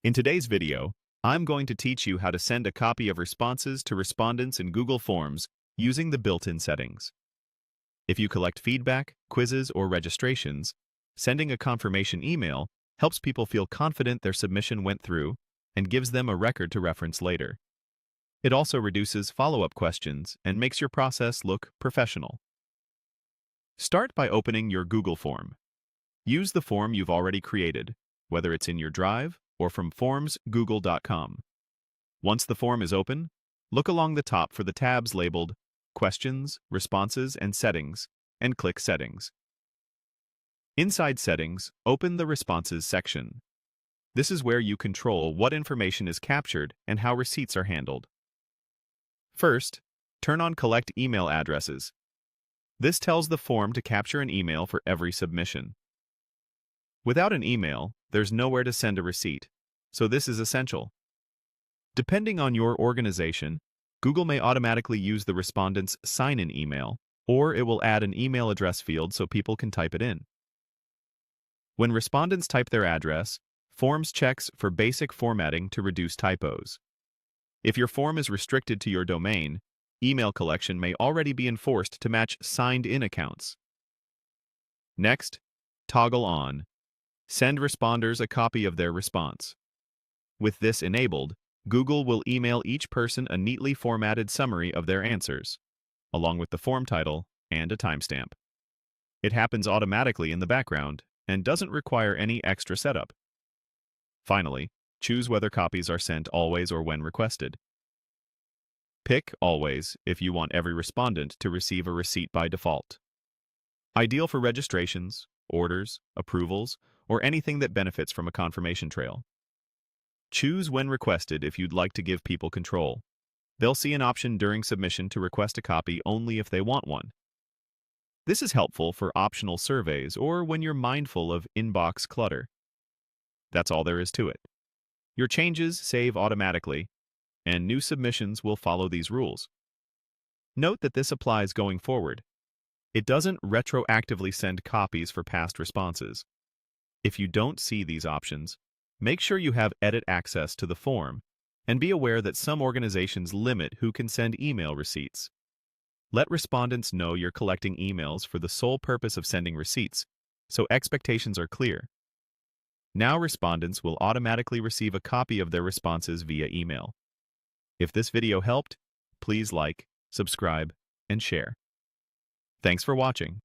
In today's video, I'm going to teach you how to send a copy of responses to respondents in Google Forms using the built-in settings. If you collect feedback, quizzes, or registrations, sending a confirmation email helps people feel confident their submission went through and gives them a record to reference later. It also reduces follow-up questions and makes your process look professional. Start by opening your Google form. Use the form you've already created, whether it's in your Drive or from formsgoogle.com. Once the form is open, look along the top for the tabs labeled Questions, Responses, and Settings, and click Settings. Inside Settings, open the Responses section. This is where you control what information is captured and how receipts are handled. First, turn on Collect Email Addresses. This tells the form to capture an email for every submission. Without an email, there's nowhere to send a receipt, so this is essential. Depending on your organization, Google may automatically use the respondent's sign-in email, or it will add an email address field so people can type it in. When respondents type their address, Forms checks for basic formatting to reduce typos. If your form is restricted to your domain, email collection may already be enforced to match signed-in accounts. Next, toggle on. Send responders a copy of their response. With this enabled, Google will email each person a neatly formatted summary of their answers, along with the form title and a timestamp. It happens automatically in the background and doesn't require any extra setup. Finally, choose whether copies are sent always or when requested. Pick Always if you want every respondent to receive a receipt by default. Ideal for registrations, orders, approvals, or anything that benefits from a confirmation trail. Choose when requested if you'd like to give people control. They'll see an option during submission to request a copy only if they want one. This is helpful for optional surveys or when you're mindful of inbox clutter. That's all there is to it. Your changes save automatically, and new submissions will follow these rules. Note that this applies going forward. It doesn't retroactively send copies for past responses. If you don't see these options, make sure you have edit access to the form, and be aware that some organizations limit who can send email receipts. Let respondents know you're collecting emails for the sole purpose of sending receipts, so expectations are clear. Now respondents will automatically receive a copy of their responses via email. If this video helped, please like, subscribe, and share. Thanks for watching.